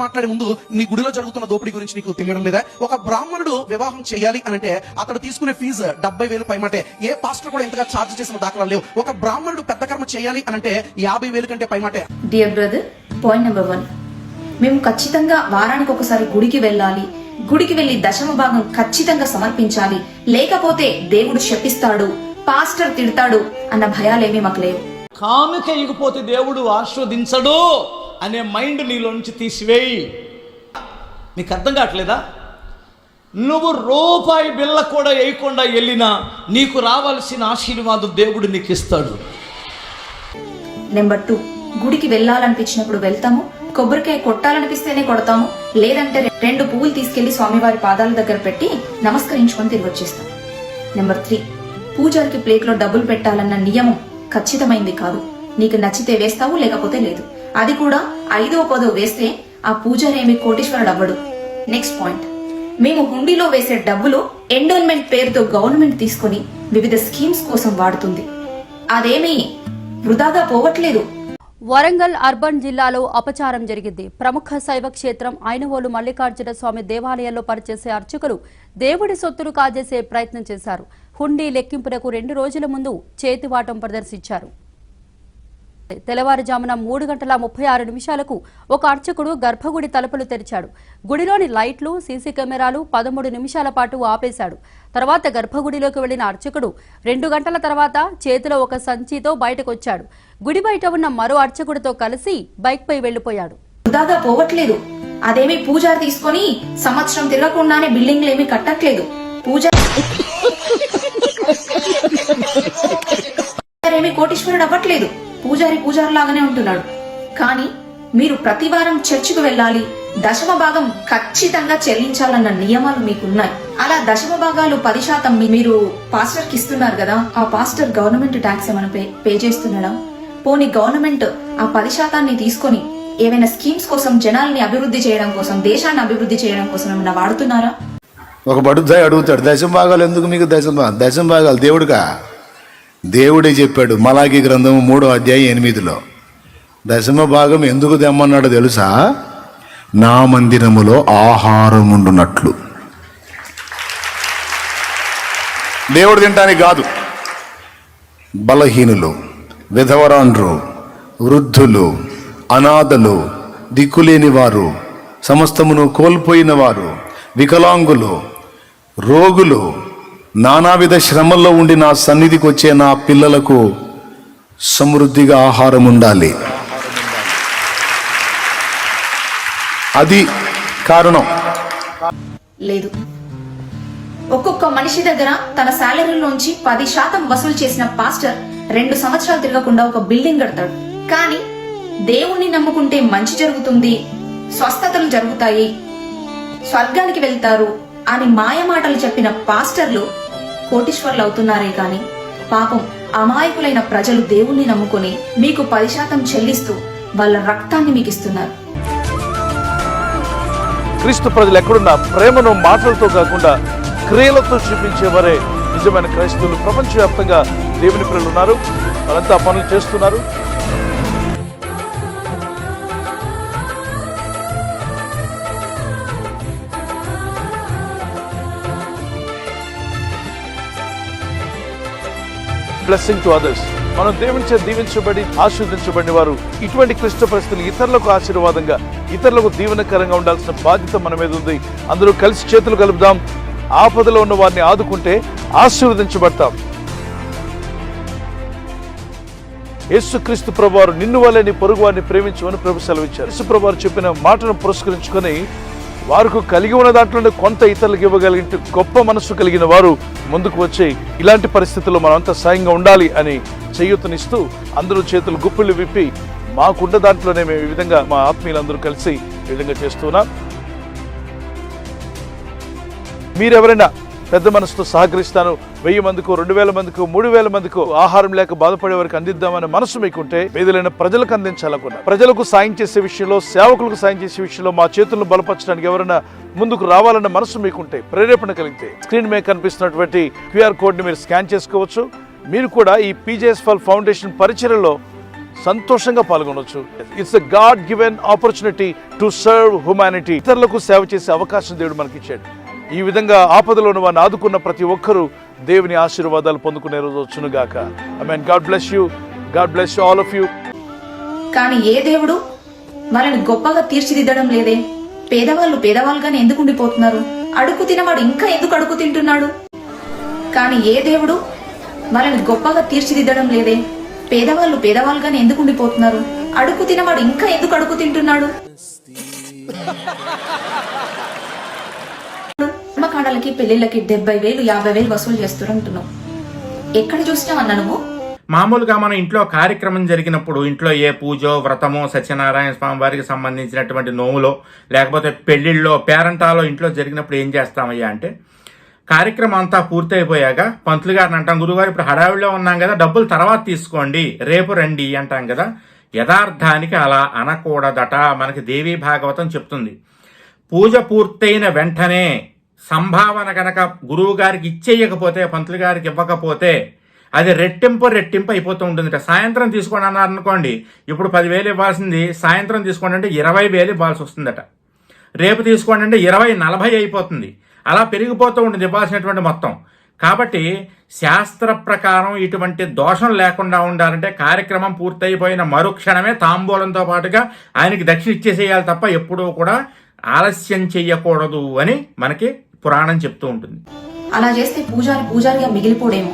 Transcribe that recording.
మాట్లాడే ముందు నీ గుడిలో జరుగుతున్న దోపిడీ గురించి నీకు తెలియడం లేదా? ఒక బ్రాహ్మణుడు వివాహం చేయాలి అంటే అతడు తీసుకునే ఫీజు 70,000 పైమాటే. ఏ పాస్టర్ కూడా ఇంతగా ఛార్జ్ చేసిన దాఖలాలు లేవు. ఒక బ్రాహ్మణుడు పెద్ద కర్మ చేయాలి అంటే 50,000 కంటే పైమాటే. డియర్ బ్రదర్, పాయింట్ నెంబర్ 1, మేము ఖచ్చితంగా వారానికి ఒకసారి గుడికి వెళ్ళాలి. గుడికి వెళ్లి దశమ భాగం ఖచ్చితంగా సమర్పించాలి, లేకపోతే దేవుడు శపిస్తాడు, పాస్టర్ తిడతాడు అన్న భయాలేమీ మాకు లేవు. కానుక ఇగిపోతే దేవుడు ఆశీర్వదించడు అనే మైండ్ నీలో నుంచి తీసివేయి. నీకు అర్థం కావట్లేదా? నువ్వు రూపాయి బిళ్ళ కూడా వేయకుండా వెళ్ళినా నీకు రావాల్సిన ఆశీర్వాదం దేవుడు నీకు ఇస్తాడు. నెంబర్ 2, గుడికి వెళ్ళాలనిపించినప్పుడు వెళ్తాము, కొబ్బరికాయ కొట్టాలనిపిస్తేనే కొడతాము, లేదంటే 2 పువ్వులు తీసుకెళ్లి స్వామివారి పాదాల దగ్గర పెట్టి నమస్కరించుకొని తిరిగి వచ్చేస్తాం. నెంబర్ 3, పూజారికి ప్లేట్లో డబ్బులు పెట్టాలన్న నియమం ఖచ్చితమైంది కాదు. నీకు నచ్చితే వేస్తావు, లేకపోతే లేదు. అది కూడా 5వ 10వ వేస్తే ఆ పూజారేమి కోటీశ్వరుడు అవ్వడు. నెక్స్ట్ పాయింట్, మేము హుండీలో వేసే డబ్బులు ఎండోన్మెంట్ పేరుతో గవర్నమెంట్ తీసుకుని వివిధ స్కీమ్స్ కోసం వాడుతుంది. అదేమీ వృధాగా పోవట్లేదు. వరంగల్ అర్బన్ జిల్లాలో అపచారం జరిగింది. ప్రముఖ శైవ క్షేత్రం ఐనవోలు మల్లికార్జున స్వామి దేవాలయంలో పనిచేసే అర్చకులు దేవుడి సొత్తును కాజేసే ప్రయత్నం చేశారు. హుండీ లెక్కింపునకు 2 రోజుల ముందు చేతివాటం ప్రదర్శించారు. తెల్లవారుజామున 3:36 ఒక అర్చకుడు గర్భగుడి తలుపులు తెరిచాడు. గుడిలోని లైట్లు, సీసీ కెమెరాలు 13 నిమిషాల పాటు ఆపేశాడు. తర్వాత గర్భగుడిలోకి వెళ్లిన అర్చకుడు 2 గంటల తర్వాత చేతిలో ఒక సంచితో బయటకొచ్చాడు. గుడి బయట ఉన్న మరో అర్చకుడితో కలిసి బైక్ పై వెళ్లిపోయాడు. వృధాగా పోవట్లేదు. అదేమి పూజారి తీసుకొని సంవత్సరం తిరగకుండానే బిల్డింగ్లు ఏమీ కట్టట్లేదు. పూజారేమి కోటీశ్వరుడు అవ్వట్లేదు. పూజారి లాగానే ఉంటున్నాడు. కానీ మీరు ప్రతి వారం చర్చికి వెళ్ళాలి, దశమ భాగం ఖచ్చితంగా చెల్లించాలన్న నియమాలు మీకున్నాయి. అలా దశమ భాగాలు 10% మీరు పాస్టర్ కి ఇస్తున్నారు కదా, ఆ పాస్టర్ గవర్నమెంట్ ట్యాక్స్ ఏమైనా పే చేస్తున్నాడా? పోనీ గవర్నమెంట్ ఆ 10% తీసుకొని ఏవైనా స్కీమ్స్ కోసం, జనాల్ని అభివృద్ధి చేయడం కోసం, దేశాన్ని అభివృద్ధి చేయడం కోసం ఏమైనా వాడుతున్నారా? ఒక బడుద్దాయి అడుగుతాడు, దశమ భాగాలు ఎందుకు మీకు? దశమ భాగాలు దేవుడుగా దేవుడే చెప్పాడు. మలాకి గ్రంథం 3వ అధ్యాయం 8లో దశమ భాగం ఎందుకు తెమ్మన్నాడో తెలుసా? నా మందిరములో ఆహారం ఉండునట్లు. దేవుడు తింటానికి కాదు. బలహీనులు, విధవరాండ్రు, వృద్ధులు, అనాథలు, దిక్కులేని వారు, సమస్తమును కోల్పోయిన వారు, వికలాంగులు, రోగులు, నానావిధ శ్రమల్లో ఉండి నా సన్నిధికి వచ్చే నా పిల్లలకు సమృద్ధిగా ఆహారం ఉండాలి. అది కారణం. లేదు, ఒక్కొక్క మనిషి దగ్గర తన శాలరీలోంచి 10% వసూలు చేసిన పాస్టర్ 2 సంవత్సరాలు తిరగకుండా ఒక బిల్డింగ్ కడతాడు. కానీ దేవుణ్ణి నమ్ముకుంటే మంచి జరుగుతుంది, స్వస్థతలు జరుగుతాయి, స్వర్గానికి వెళ్తారు అని మాయమాటలు చెప్పిన పాస్టర్లు కోటీశ్వర్లు అవుతున్నారే కానీ పాపం అమాయకులైన ప్రజలు దేవుణ్ణి నమ్ముకుని మీకు 10% చెల్లిస్తూ వాళ్ళ రక్తాన్ని మీకు ఇస్తున్నారు. క్రీస్తు ప్రజలు ఎక్కడున్నా ప్రేమను మాటలతో కాకుండా క్రియలతో చూపించేవారే నిజమైన క్రైస్తవులు. ప్రపంచవ్యాప్తంగా దేవుని పిల్లలు ఉన్నారు, వాళ్ళంతా పనులు చేస్తున్నారు. Blessing to others. మనం దేవుని చేత దీవించబడి ఆశీర్వదించబడిన వారు ఇటువంటి క్లిష్ట పరిస్థితులు ఇతరులకు ఆశీర్వాదంగా, ఇతరులకు దీవెనకరంగా ఉండాల్సిన బాధ్యత మన మీద ఉంది. అందరూ కలిసి చేతులు కలుపుదాం. ఆపదలో ఉన్న వారిని ఆదుకుంటే ఆశీర్వదించబడతాం. యేసుక్రీస్తు ప్రభువారు నిన్ను వలె నీ పొరుగు వారిని ప్రేమించమని ప్రభు సెలవిచ్చారు. యేసు ప్రభువారు చెప్పిన మాటను పురస్కరించుకొని వారికి కలిగి ఉన్న దాంట్లోనే కొంత ఇతరులకు ఇవ్వగలిగిన గొప్ప మనస్సు కలిగిన వారు ముందుకు వచ్చి ఇలాంటి పరిస్థితుల్లో మనమంతా సాయంగా ఉండాలి అని చేయూతనిస్తూ అందరూ చేతులు గుప్పిళ్ళు విప్పి మాకున్న దాంట్లోనే మేము ఈ విధంగా మా ఆత్మీయులందరూ కలిసి ఈ విధంగా చేస్తున్నాం. మీరెవరైనా పెద్ద మనసుతో సహకరిస్తాను, 1000 మందికో, 2000 మందికో, 3000 మందికో ఆహారం లేక బాధపడే వారికి అందిద్దామనే మనసు మీకుంటే పేదలైన ప్రజలకు అందించాలనుకున్నా, ప్రజలకు సాయం చేసే విషయంలో, సేవకులకు సాయం చేసే విషయంలో మా చేతులను బలపరచడానికి ఎవరైనా ముందుకు రావాలన్న మనసు మీకుంటే, ప్రేరేపణ కలిగితే స్క్రీన్ మీద కనిపిస్తున్నటువంటి QR కోడ్ని మీరు స్కాన్ చేసుకోవచ్చు. మీరు కూడా ఈ PJSFL ఫౌండేషన్ పరిచర్యలో సంతోషంగా పాల్గొనవచ్చు. It's a God given opportunity to serve humanity. ఇతరులకు సేవ చేసే అవకాశం దేవుడు మనకి ఇచ్చాడు. ఈ విధంగా ఆపదలో ఉన్న వారిని ఆదుకున్న ప్రతి ఒక్కరూ దేవుని ఆశీర్వాదాలు పొందుకునే రోజు వచ్చునుగాక. Amen. God bless you. God bless you all of you. కానీ ఏ దేవుడు వాళ్ళని గొప్పగా తీర్చిదిద్దడం లేదే? పేదవాళ్ళు పేదవాళ్ళుగానే ఎందుకు ఉండిపోతున్నారు? అడుగు తినవాడు ఇంకా ఎందుకు అడుగు తింటున్నాడు? కానీ ఏ దేవుడు వాళ్ళని గొప్పగా తీర్చిదిద్దడం లేదే? పేదవాళ్ళు పేదవాళ్ళుగానే ఎందుకు ఉండిపోతున్నారు? అడుగు తినవాడు ఇంకా ఎందుకు అడుగు తింటున్నాడు? కర్మకాండాలకి పెళ్లిళ్ళకి 70,000 50,000 వసూలు చేస్తున్నారు. ఎక్కడ చూసినావన్నా నువ్వు? మామూలుగా మన ఇంట్లో కార్యక్రమం జరిగినప్పుడు ఇంట్లో ఏ పూజో వ్రతమో సత్యనారాయణ స్వామి వారికి సంబంధించినటువంటి నోములో లేకపోతే పెళ్లిళ్ళలో పేరంటాలో ఇంట్లో జరిగినప్పుడు ఏం చేస్తామయ్యా అంటే, కార్యక్రమం అంతా పూర్తయిపోయాక పంతులు గారిని అంటాం, గురుగారు ఇప్పుడు హడావిడిలో ఉన్నాం కదా, డబ్బులు తర్వాత తీసుకోండి, రేపు రండి అంటాం కదా. యథార్థానికి అలా అనకూడదట. మనకి దేవీ భాగవతం చెప్తుంది. పూజ పూర్తయిన వెంటనే సంభావన కనుక గురువు గారికి ఇచ్చేయకపోతే, పంతులు గారికి ఇవ్వకపోతే అది రెట్టింపు అయిపోతూ ఉంటుంది. సాయంత్రం తీసుకోండి అన్నారు అనుకోండి, ఇప్పుడు 10,000 ఇవ్వాల్సింది సాయంత్రం తీసుకోండి అంటే 20,000 ఇవ్వాల్సి వస్తుందట. రేపు తీసుకోండి అంటే 20,40 అయిపోతుంది. అలా పెరిగిపోతూ ఉంటుంది ఇవ్వాల్సినటువంటి మొత్తం. కాబట్టి శాస్త్ర ప్రకారం ఇటువంటి దోషం లేకుండా ఉండాలంటే కార్యక్రమం పూర్తయిపోయిన మరుక్షణమే తాంబూలంతో పాటుగా ఆయనకి దక్షిణ ఇచ్చేసేయాలి తప్ప ఎప్పుడూ కూడా ఆలస్యం చెయ్యకూడదు అని మనకి పురాణం చెప్తూ ఉంటుంది. అలా చేస్తే పూజారిగా మిగిలిపోడేమో.